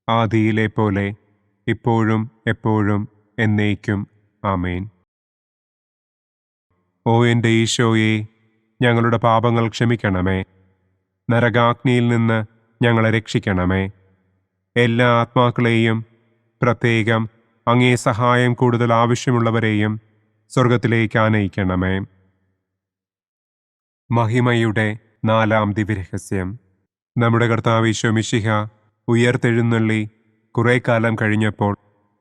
ആദിയിലെ പോലെ ഇപ്പോഴും എപ്പോഴും എന്നേക്കും. ആമേൻ. ഓ എൻ്റെ ഈശോയെ, ഞങ്ങളുടെ പാപങ്ങൾ ക്ഷമിക്കണമേ. നരകാഗ്നിയിൽ നിന്ന് ഞങ്ങളെ രക്ഷിക്കണമേ. എല്ലാ ആത്മാക്കളെയും, പ്രത്യേകം അങ്ങേ സഹായം കൂടുതൽ ആവശ്യമുള്ളവരെയും സ്വർഗത്തിലേക്ക് ആനയിക്കണമേ. മഹിമയുടെ 4-ാം ദിവ്യരഹസ്യം. നമ്മുടെ കർത്താവ് ഈശോ മിശിഹ ഉയർത്തെഴുന്നള്ളി കുറെ കാലം കഴിഞ്ഞപ്പോൾ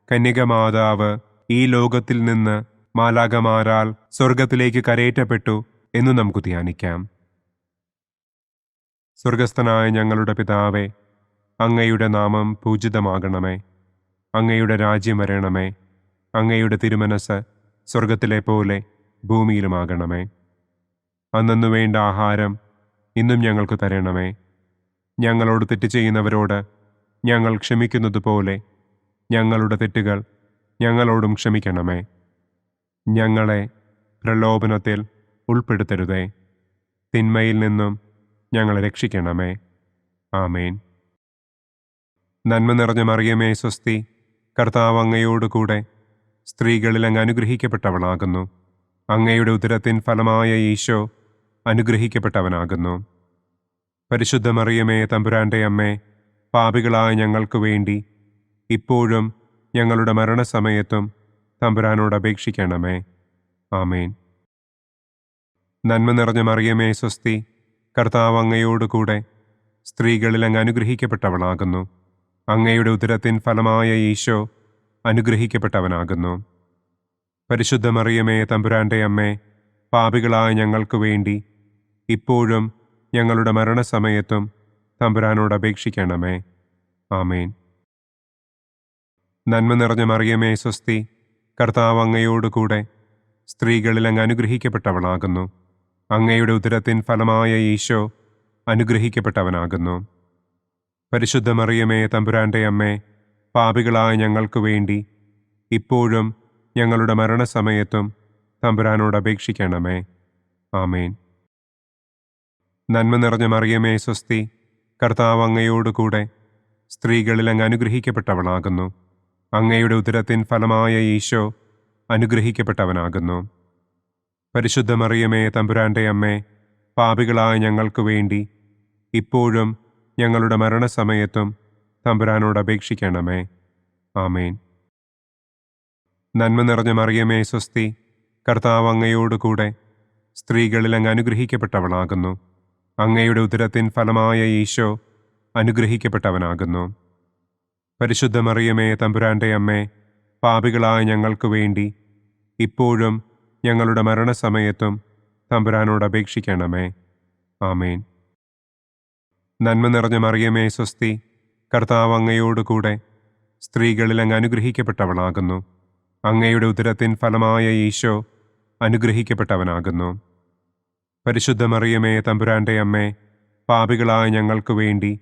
കന്യകമാതാവ് ഈ ലോകത്തിൽ നിന്ന് മാലാഖമാരാൽ സ്വർഗത്തിലേക്ക് കരയേറ്റപ്പെട്ടു എന്ന് നമുക്ക് ധ്യാനിക്കാം. സ്വർഗസ്ഥനായ ഞങ്ങളുടെ പിതാവേ, അങ്ങയുടെ നാമം പൂജിതമാകണമേ. അങ്ങയുടെ രാജ്യം വരണമേ. അങ്ങയുടെ തിരുമനസ് സ്വർഗത്തിലെ പോലെ ഭൂമിയിലുമാകണമേ. അന്നന്നു വേണ്ട ആഹാരം ഇന്നും ഞങ്ങൾക്ക് തരണമേ. ഞങ്ങളോട് തെറ്റ് ചെയ്യുന്നവരോട് ഞങ്ങൾ ക്ഷമിക്കുന്നത് പോലെ ഞങ്ങളുടെ തെറ്റുകൾ ഞങ്ങളോടും ക്ഷമിക്കണമേ. ഞങ്ങളെ പ്രലോഭനത്തിൽ ഉൾപ്പെടുത്തരുതേ. തിന്മയിൽ നിന്നും ഞങ്ങളെ രക്ഷിക്കണമേ. ആമേൻ. നന്മ നിറഞ്ഞ മറിയമേ സ്വസ്തി, കർത്താവ് അങ്ങയോടുകൂടെ സ്ത്രീകളിൽ അങ്ങ് അനുഗ്രഹിക്കപ്പെട്ടവളാകുന്നു. അങ്ങയുടെ ഉദരത്തിൻ ഫലമായ ഈശോ അനുഗ്രഹിക്കപ്പെട്ടവനാകുന്നു. പരിശുദ്ധ മറിയമേ തമ്പുരാൻ്റെ അമ്മേ, പാപികളായ ഞങ്ങൾക്ക് വേണ്ടി ഇപ്പോഴും ഞങ്ങളുടെ മരണസമയത്തും തമ്പുരാനോട് അപേക്ഷിക്കണമേ. ആമേൻ. നന്മ നിറഞ്ഞ മറിയമേ സ്വസ്തി, കർത്താവ് അങ്ങയോടുകൂടെ സ്ത്രീകളിൽ അങ്ങ് അനുഗ്രഹിക്കപ്പെട്ടവളാകുന്നു. അങ്ങയുടെ ഉദരത്തിൻ ഫലമായ ഈശോ അനുഗ്രഹിക്കപ്പെട്ടവനാകുന്നു. പരിശുദ്ധ മറിയമേ തമ്പുരാൻ്റെ അമ്മേ, പാപികളായ ഞങ്ങൾക്ക് വേണ്ടി ഇപ്പോഴും ഞങ്ങളുടെ മരണസമയത്തും തമ്പുരാനോട് അപേക്ഷിക്കണമേ. ആമേൻ. നന്മ നിറഞ്ഞ മറിയമേ സ്വസ്തി, കർത്താവ് അങ്ങയോടുകൂടെ സ്ത്രീകളിൽ അങ്ങ് അനുഗ്രഹിക്കപ്പെട്ടവളാകുന്നു. അങ്ങയുടെ ഉദരത്തിൻ ഫലമായ ഈശോ അനുഗ്രഹിക്കപ്പെട്ടവനാകുന്നു. പരിശുദ്ധ മറിയമേ തമ്പുരാൻ്റെ അമ്മേ, പാപികളായ ഞങ്ങൾക്ക് വേണ്ടി ഇപ്പോഴും ഞങ്ങളുടെ മരണസമയത്തും തമ്പുരാനോട് അപേക്ഷിക്കണമേ. ആമേൻ. നന്മ നിറഞ്ഞ മറിയമേ സ്വസ്തി, കർത്താവ് അങ്ങയോടുകൂടെ സ്ത്രീകളിൽ അങ്ങ് അനുഗ്രഹിക്കപ്പെട്ടവളാകുന്നു. അങ്ങയുടെ ഉദരത്തിൻ ഫലമായ ഈശോ അനുഗ്രഹിക്കപ്പെട്ടവനാകുന്നു. പരിശുദ്ധ മറിയമേ തമ്പുരാൻ്റെ അമ്മേ, പാപികളായ ഞങ്ങൾക്ക് വേണ്ടി ഇപ്പോഴും ഞങ്ങളുടെ മരണസമയത്തും തമ്പുരാനോട് അപേക്ഷിക്കണമേ. ആമേൻ. നന്മ നിറഞ്ഞ മറിയമേ സ്വസ്തി, കർത്താവ് അങ്ങയോടുകൂടെ സ്ത്രീകളിൽ അങ്ങ് അനുഗ്രഹിക്കപ്പെട്ടവളാകുന്നു. അങ്ങയുടെ ഉദരത്തിൻ ഫലമായ ഈശോ അനുഗ്രഹിക്കപ്പെട്ടവനാകുന്നു. പരിശുദ്ധ മറിയമേ തമ്പുരാൻ്റെ അമ്മേ, പാപികളായ ഞങ്ങൾക്ക് വേണ്ടി ഇപ്പോഴും ഞങ്ങളുടെ മരണസമയത്തും തമ്പുരാനോട് അപേക്ഷിക്കണമേ. ആമേൻ. നന്മ നിറഞ്ഞ മറിയമേ സ്വസ്തി, കർത്താവ് അങ്ങയോടുകൂടെ സ്ത്രീകളിൽ അങ്ങ് അനുഗ്രഹിക്കപ്പെട്ടവളാകുന്നു. അങ്ങയുടെ ഉദരത്തിൻ ഫലമായ ഈശോ അനുഗ്രഹിക്കപ്പെട്ടവനാകുന്നു. പരിശുദ്ധ മറിയമേ തമ്പുരാൻ്റെ അമ്മേ, പാപികളായ ഞങ്ങൾക്ക് വേണ്ടി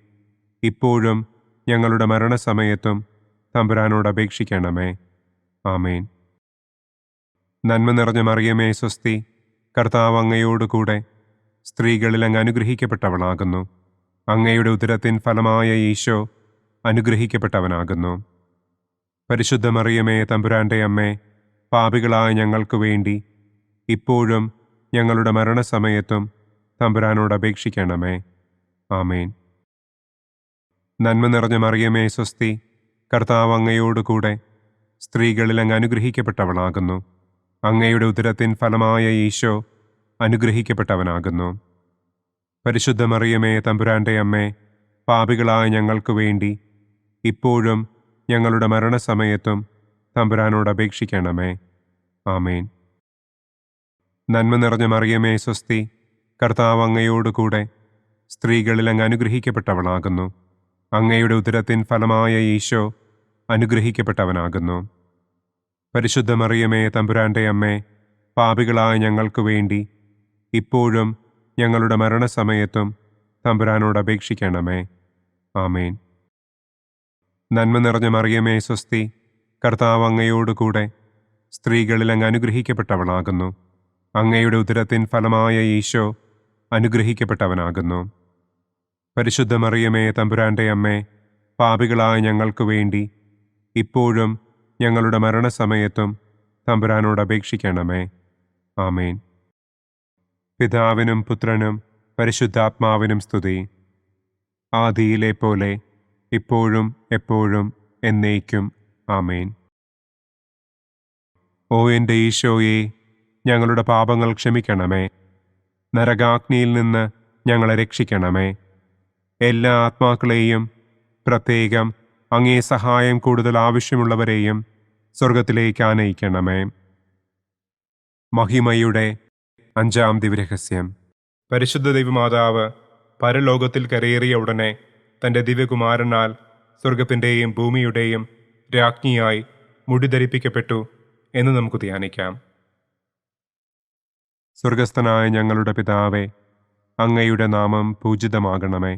ഇപ്പോഴും ഞങ്ങളുടെ മരണസമയത്തും തമ്പുരാനോട് അപേക്ഷിക്കണമേ. ആമേൻ. നന്മ നിറഞ്ഞ മറിയമേ സ്വസ്തി, കർത്താവ് അങ്ങയോടുകൂടെ സ്ത്രീകളിൽ അങ്ങ് അനുഗ്രഹിക്കപ്പെട്ടവളാകുന്നു. അങ്ങയുടെ ഉദരത്തിൻ ഫലമായ ഈശോ അനുഗ്രഹിക്കപ്പെട്ടവനാകുന്നു. പരിശുദ്ധ മറിയമേ തമ്പുരാൻ്റെ അമ്മേ, പാപികളായ ഞങ്ങൾക്ക് വേണ്ടി ഇപ്പോഴും ഞങ്ങളുടെ മരണസമയത്തും തമ്പുരാനോട് അപേക്ഷിക്കണമേ. ആമേൻ. നന്മ നിറഞ്ഞ മറിയമേ സ്വസ്തി, കർത്താവ് അങ്ങയോടുകൂടെ സ്ത്രീകളിൽ അങ്ങ് അനുഗ്രഹിക്കപ്പെട്ടവളാകുന്നു. അങ്ങയുടെ ഉദരത്തിൻ ഫലമായ ഈശോ അനുഗ്രഹിക്കപ്പെട്ടവനാകുന്നു. പരിശുദ്ധ മറിയമേ തമ്പുരാൻ്റെ അമ്മേ, പാപികളായ ഞങ്ങൾക്ക് വേണ്ടി ഇപ്പോഴും ഞങ്ങളുടെ മരണസമയത്തും തമ്പുരാനോട് അപേക്ഷിക്കണമേ. ആമേൻ. നന്മ നിറഞ്ഞ മറിയമേ സ്വസ്തി, കർത്താവ് അങ്ങയോടുകൂടെ സ്ത്രീകളിൽ അങ്ങ് അനുഗ്രഹിക്കപ്പെട്ടവളാകുന്നു. അങ്ങയുടെ ഉദരത്തിൻ ഫലമായ ഈശോ അനുഗ്രഹിക്കപ്പെട്ടവനാകുന്നു. പരിശുദ്ധ മറിയമേ തമ്പുരാൻ്റെ അമ്മേ, പാപികളായ ഞങ്ങൾക്ക് വേണ്ടി ഇപ്പോഴും ഞങ്ങളുടെ മരണസമയത്തും തമ്പുരാനോട് അപേക്ഷിക്കണമേ. ആമേൻ. നന്മ നിറഞ്ഞ മറിയമേ സ്വസ്തി, കർത്താവ് അങ്ങയോടുകൂടെ സ്ത്രീകളിൽ അങ്ങ് അനുഗ്രഹിക്കപ്പെട്ടവളാകുന്നു. അങ്ങയുടെ ഉദരത്തിൻ ഫലമായ ഈശോ അനുഗ്രഹിക്കപ്പെട്ടവനാകുന്നു. പരിശുദ്ധ മറിയമേ തമ്പുരാന്റെ അമ്മേ, പാപികളായ ഞങ്ങൾക്ക് വേണ്ടി ഇപ്പോഴും ഞങ്ങളുടെ മരണസമയത്തും തമ്പുരാനോട് അപേക്ഷിക്കണമേ. ആമേൻ. പിതാവിനും പുത്രനും പരിശുദ്ധാത്മാവിനും സ്തുതി. ആദിയിലെ പോലെ ഇപ്പോഴും എപ്പോഴും എന്നേക്കും. ആമേൻ. ഓ എൻ്റെ ഈശോയെ, ഞങ്ങളുടെ പാപങ്ങൾ ക്ഷമിക്കണമേ. നരകാഗ്നിയിൽ നിന്ന് ഞങ്ങളെ രക്ഷിക്കണമേ. എല്ലാ ആത്മാക്കളെയും, പ്രത്യേകം അങ്ങേ സഹായം കൂടുതൽ ആവശ്യമുള്ളവരെയും സ്വർഗത്തിലേക്ക് ആനയിക്കണമേ. മഹിമയുടെ 5-ാം ദിവ്യരഹസ്യം. പരിശുദ്ധ ദൈവമാതാവ് പരലോകത്തിൽ കരയേറിയ ഉടനെ തൻ്റെ ദിവ്യകുമാരനാൽ സ്വർഗത്തിൻ്റെയും ഭൂമിയുടെയും രാജ്ഞിയായി മുടിധരിപ്പിക്കപ്പെട്ടു എന്ന് നമുക്ക് ധ്യാനിക്കാം. സ്വർഗസ്ഥനായ ഞങ്ങളുടെ പിതാവേ, അങ്ങയുടെ നാമം പൂജിതമാകണമേ.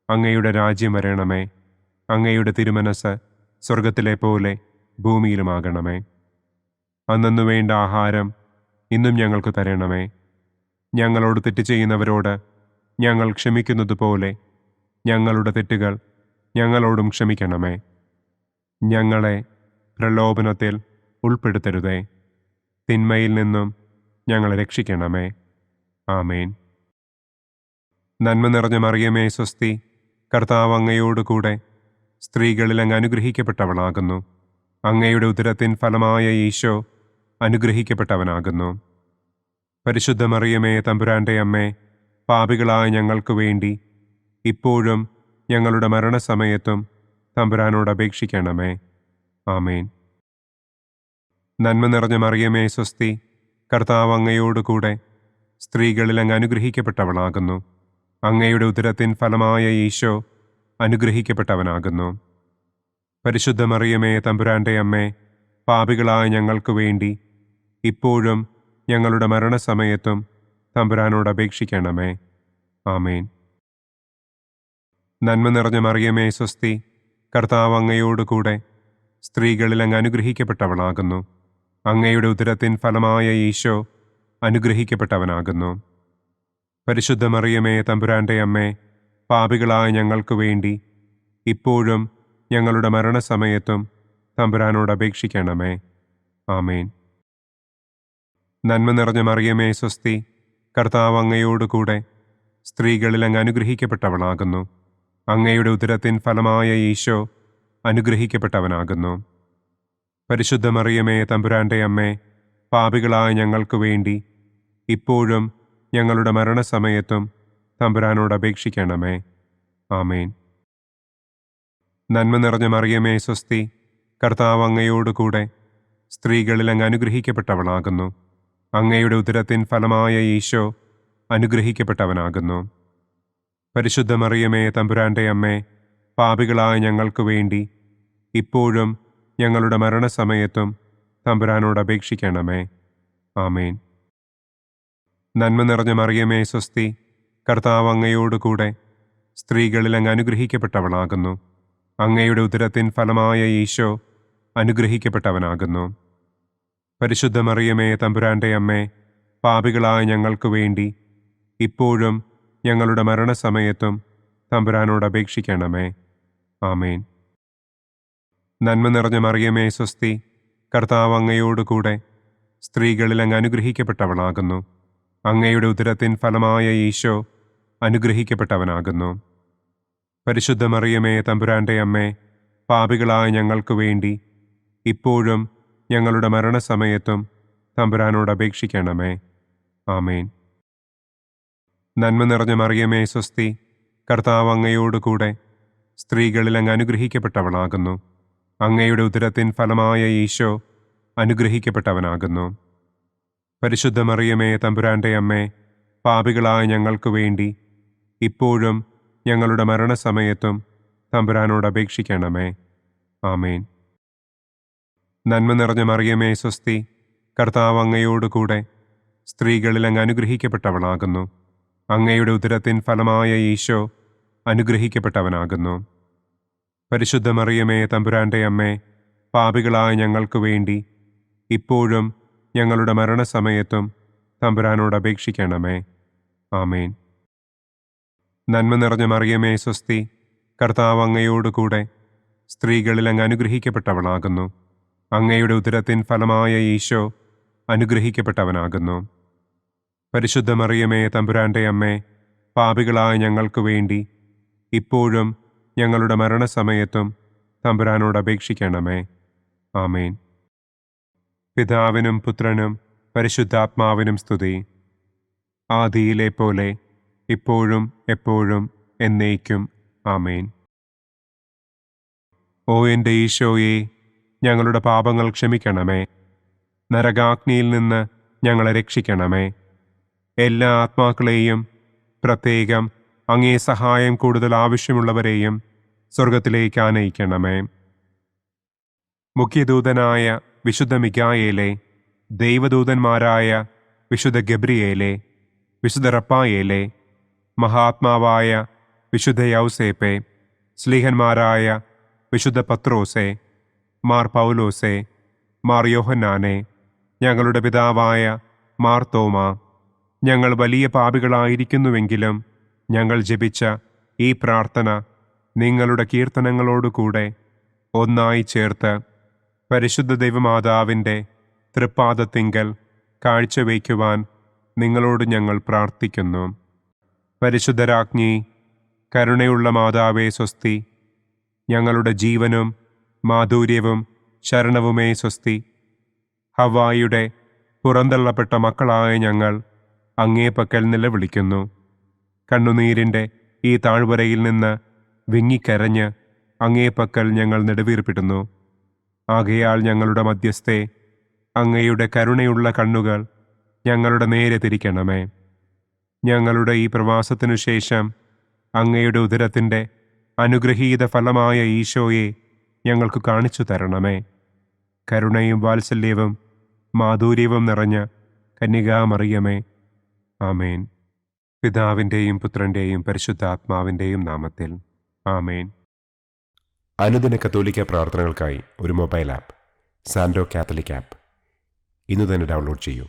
അങ്ങയുടെ രാജ്യം വരണമേ. അങ്ങയുടെ തിരുമനസ് സ്വർഗത്തിലെ പോലെ ഭൂമിയിലുമാകണമേ. അന്നന്നു വേണ്ട ആഹാരം ഇന്നും ഞങ്ങൾക്ക് തരണമേ. ഞങ്ങളോട് തെറ്റ് ചെയ്യുന്നവരോട് ഞങ്ങൾ ക്ഷമിക്കുന്നത് പോലെ ഞങ്ങളുടെ തെറ്റുകൾ ഞങ്ങളോടും ക്ഷമിക്കണമേ. ഞങ്ങളെ പ്രലോഭനത്തിൽ ഉൾപ്പെടുത്തരുതേ. തിന്മയിൽ നിന്നും ഞങ്ങളെ രക്ഷിക്കണമേ. ആമേൻ. നന്മ നിറഞ്ഞ മറിയമേ സ്വസ്തി, കർത്താവ് അങ്ങയോട് കൂടെ സ്ത്രീകളിൽ അങ്ങ് അനുഗ്രഹിക്കപ്പെട്ടവളാകുന്നു. അങ്ങയുടെ ഉദരത്തിൻ ഫലമായ ഈശോ അനുഗ്രഹിക്കപ്പെട്ടവനാകുന്നു. പരിശുദ്ധ മറിയമേ തമ്പുരാന്റെ അമ്മേ, പാപികളായ ഞങ്ങൾക്ക് വേണ്ടി ഇപ്പോഴും ഞങ്ങളുടെ മരണസമയത്തും തമ്പുരാനോട് അപേക്ഷിക്കണമേ. ആമേൻ. നന്മ നിറഞ്ഞ മറിയമേ സ്വസ്തി, കർത്താവ് അങ്ങയോട് കൂടെ സ്ത്രീകളിൽ അങ്ങ് അനുഗ്രഹിക്കപ്പെട്ടവളാകുന്നു. അങ്ങയുടെ ഉദരത്തിൻ ഫലമായ ഈശോ അനുഗ്രഹിക്കപ്പെട്ടവനാകുന്നു. പരിശുദ്ധ മറിയമേ തമ്പുരാന്റെ അമ്മേ, പാപികളായ ഞങ്ങൾക്ക് വേണ്ടി ഇപ്പോഴും ഞങ്ങളുടെ മരണസമയത്തും തമ്പുരാനോട് അപേക്ഷിക്കണമേ. ആമേൻ. നന്മ നിറഞ്ഞ മറിയമേ സ്വസ്തി, കർത്താവ് അങ്ങയോട് കൂടെ സ്ത്രീകളിൽ അങ്ങ് അനുഗ്രഹിക്കപ്പെട്ടവളാകുന്നു. അങ്ങയുടെ ഉദരത്തിൻ ഫലമായ ഈശോ അനുഗ്രഹിക്കപ്പെട്ടവനാകുന്നു. പരിശുദ്ധ മറിയമേ തമ്പുരാന്റെ അമ്മേ, പാപികളായ ഞങ്ങൾക്ക് വേണ്ടി ഇപ്പോഴും ഞങ്ങളുടെ മരണസമയത്തും തമ്പുരാനോട് അപേക്ഷിക്കണമേ. ആമേൻ. നന്മ നിറഞ്ഞ മറിയമേ സ്വസ്തി, കർത്താവ് അങ്ങയോട് കൂടെ സ്ത്രീകളിൽ അങ്ങ് അനുഗ്രഹിക്കപ്പെട്ടവളാകുന്നു. അങ്ങയുടെ ഉദരത്തിൻ ഫലമായ ഈശോ അനുഗ്രഹിക്കപ്പെട്ടവനാകുന്നു. പരിശുദ്ധ മറിയമേ തമ്പുരാന്റെ അമ്മേ, പാപികളായ ഞങ്ങൾക്ക് വേണ്ടി ഇപ്പോഴും ഞങ്ങളുടെ മരണസമയത്തും തമ്പുരാനോട് അപേക്ഷിക്കണമേ. ആമേൻ. നന്മ നിറഞ്ഞ മറിയമേ സ്വസ്തി, കർത്താവ് അങ്ങയോട് കൂടെ സ്ത്രീകളിൽ അങ്ങ് അനുഗ്രഹിക്കപ്പെട്ടവളാകുന്നു. അങ്ങയുടെ ഉദരത്തിൻ ഫലമായ ഈശോ അനുഗ്രഹിക്കപ്പെട്ടവനാകുന്നു. പരിശുദ്ധ മറിയമേ തമ്പുരാന്റെ അമ്മേ, പാപികളായ ഞങ്ങൾക്ക് വേണ്ടി ഇപ്പോഴും ഞങ്ങളുടെ മരണസമയത്തും തമ്പുരാനോട് അപേക്ഷിക്കണമേ. ആമേൻ. നന്മ നിറഞ്ഞ മറിയമേ സ്വസ്തി, കർത്താവ് അങ്ങയോട് കൂടെ സ്ത്രീകളിൽ അങ്ങ് അനുഗ്രഹിക്കപ്പെട്ടവളാകുന്നു. അങ്ങയുടെ ഉദരത്തിൻ ഫലമായ ഈശോ അനുഗ്രഹിക്കപ്പെട്ടവനാകുന്നു. പരിശുദ്ധ മറിയമേ തമ്പുരാന്റെ അമ്മേ, പാപികളായ ഞങ്ങൾക്ക് വേണ്ടി ഇപ്പോഴും ഞങ്ങളുടെ മരണസമയത്തും തമ്പുരാനോട് അപേക്ഷിക്കണമേ. ആമേൻ. നന്മ നിറഞ്ഞ മറിയമേ സ്വസ്തി, കർത്താവ് അങ്ങയോട് കൂടെ സ്ത്രീകളിൽ അങ്ങ് അനുഗ്രഹിക്കപ്പെട്ടവളാകുന്നു. അങ്ങയുടെ ഉദരത്തിൻ ഫലമായ ഈശോ അനുഗ്രഹിക്കപ്പെട്ടവനാകുന്നു. പരിശുദ്ധ മറിയമേ തമ്പുരാന്റെ അമ്മേ, പാപികളായ ഞങ്ങൾക്ക് വേണ്ടി ഇപ്പോഴും ഞങ്ങളുടെ മരണസമയത്തും തമ്പുരാനോട് അപേക്ഷിക്കണമേ. ആമേൻ. നന്മ നിറഞ്ഞ മറിയമേ സ്വസ്തി, കർത്താവ് അങ്ങയോട് കൂടെ സ്ത്രീകളിൽ അങ്ങ് അനുഗ്രഹിക്കപ്പെട്ടവളാകുന്നു. അങ്ങയുടെ ഉദരത്തിൻ ഫലമായ ഈശോ അനുഗ്രഹിക്കപ്പെട്ടവനാകുന്നു. പരിശുദ്ധ മറിയമേ തമ്പുരാന്റെ അമ്മേ, പാപികളായ ഞങ്ങൾക്ക് വേണ്ടി ഇപ്പോഴും ഞങ്ങളുടെ മരണസമയത്തും തമ്പുരാനോട് അപേക്ഷിക്കണമേ. ആമേൻ. നന്മ നിറഞ്ഞ മറിയമേ സ്വസ്തി, കർത്താവ് അങ്ങയോട് കൂടെ സ്ത്രീകളിൽ അങ്ങ് അനുഗ്രഹിക്കപ്പെട്ടവളാകുന്നു. അങ്ങയുടെ ഉദരത്തിൻ ഫലമായ ഈശോ അനുഗ്രഹിക്കപ്പെട്ടവനാകുന്നു. പരിശുദ്ധ മറിയമേ തമ്പുരാന്റെ അമ്മേ, പാപികളായ ഞങ്ങൾക്ക് വേണ്ടി ഇപ്പോഴും ഞങ്ങളുടെ മരണസമയത്തും തമ്പുരാനോട് അപേക്ഷിക്കണമേ. ആമേൻ. നന്മ നിറഞ്ഞ മറിയമേ സ്വസ്തി, കർത്താവ് അങ്ങയോടുകൂടെ സ്ത്രീകളിൽ അങ്ങ് അനുഗ്രഹിക്കപ്പെട്ടവളാകുന്നു. അങ്ങയുടെ ഉദരത്തിൻ ഫലമായ ഈശോ അനുഗ്രഹിക്കപ്പെട്ടവനാകുന്നു. പരിശുദ്ധ മറിയമേ തമ്പുരാന്റെ അമ്മേ, പാപികളായ ഞങ്ങൾക്ക് വേണ്ടി ഇപ്പോഴും ഞങ്ങളുടെ മരണസമയത്തും തമ്പുരാനോട് അപേക്ഷിക്കണമേ. ആമേൻ. പിതാവിനും പുത്രനും പരിശുദ്ധാത്മാവിനും സ്തുതി. ആദിയിലെ പോലെ ഇപ്പോഴും എപ്പോഴും എന്നേക്കും. ആമേൻ. ഓ എൻ്റെ ഈശോയെ, ഞങ്ങളുടെ പാപങ്ങൾ ക്ഷമിക്കണമേ. നരകാഗ്നിയിൽ നിന്ന് ഞങ്ങളെ രക്ഷിക്കണമേ. എല്ലാ ആത്മാക്കളെയും, പ്രത്യേകം അങ്ങേ സഹായം കൂടുതൽ ആവശ്യമുള്ളവരെയും സ്വർഗത്തിലേക്ക് ആനയിക്കണമേ. മുഖ്യദൂതനായ വിശുദ്ധ മിഖായേലേ, ദൈവദൂതന്മാരായ വിശുദ്ധ ഗബ്രിയേലേ, വിശുദ്ധ റപ്പായേലേ, മഹാത്മാവായ വിശുദ്ധ യൗസേപ്പേ, സ്ലീഹന്മാരായ വിശുദ്ധ പത്രോസേ, മാർ പൗലോസേ, മാർ യോഹന്നാനെ, ഞങ്ങളുടെ പിതാവായ മാർ തോമാ, ഞങ്ങൾ വലിയ പാപികളായിരിക്കുന്നുവെങ്കിലും ഞങ്ങൾ ജപിച്ച ഈ പ്രാർത്ഥന നിങ്ങളുടെ കീർത്തനങ്ങളോടുകൂടെ ഒന്നായി ചേർത്ത് പരിശുദ്ധ ദൈവമാതാവിൻ്റെ തൃപ്പാദത്തിങ്കൽ കാഴ്ചവയ്ക്കുവാൻ നിങ്ങളോട് ഞങ്ങൾ പ്രാർത്ഥിക്കുന്നു. പരിശുദ്ധരാജ്ഞി, കരുണയുള്ള മാതാവേ സ്വസ്തി, ഞങ്ങളുടെ ജീവനും മാധുര്യവും ശരണവുമേ സ്വസ്തി. ഹവ്വായുടെ പുറന്തള്ളപ്പെട്ട മക്കളായ ഞങ്ങൾ അങ്ങേപ്പക്കൽ നിലവിളിക്കുന്നു. കണ്ണുനീരിൻ്റെ ഈ താഴ്വരയിൽ നിന്ന് വിങ്ങിക്കരഞ്ഞ് അങ്ങേപ്പക്കൽ ഞങ്ങൾ നെടുവീർപ്പിടുന്നു. ആകയാൽ ഞങ്ങളുടെ മധ്യസ്ഥേ, അങ്ങയുടെ കരുണയുള്ള കണ്ണുകൾ ഞങ്ങളുടെ നേരെ തിരിക്കണമേ. ഞങ്ങളുടെ ഈ പ്രവാസത്തിനു ശേഷം അങ്ങയുടെ ഉദരത്തിൻ്റെ അനുഗ്രഹീത ഫലമായ ഈശോയെ ഞങ്ങൾക്ക് കാണിച്ചു തരണമേ. കരുണയും വാത്സല്യവും മാധുര്യവും നിറഞ്ഞ കന്യകാമറിയമേ, ആമേൻ. പിതാവിൻ്റെയും പുത്രൻ്റെയും പരിശുദ്ധാത്മാവിൻ്റെയും നാമത്തിൽ, ആമേൻ. അനുദിന കത്തോലിക്ക പ്രാർത്ഥനകൾക്കായി ഒരു മൊബൈൽ ആപ്പ്, സാൻഡോ കാത്തലിക് ആപ്പ്, ഇന്ന് തന്നെ ഡൗൺലോഡ് ചെയ്യൂ.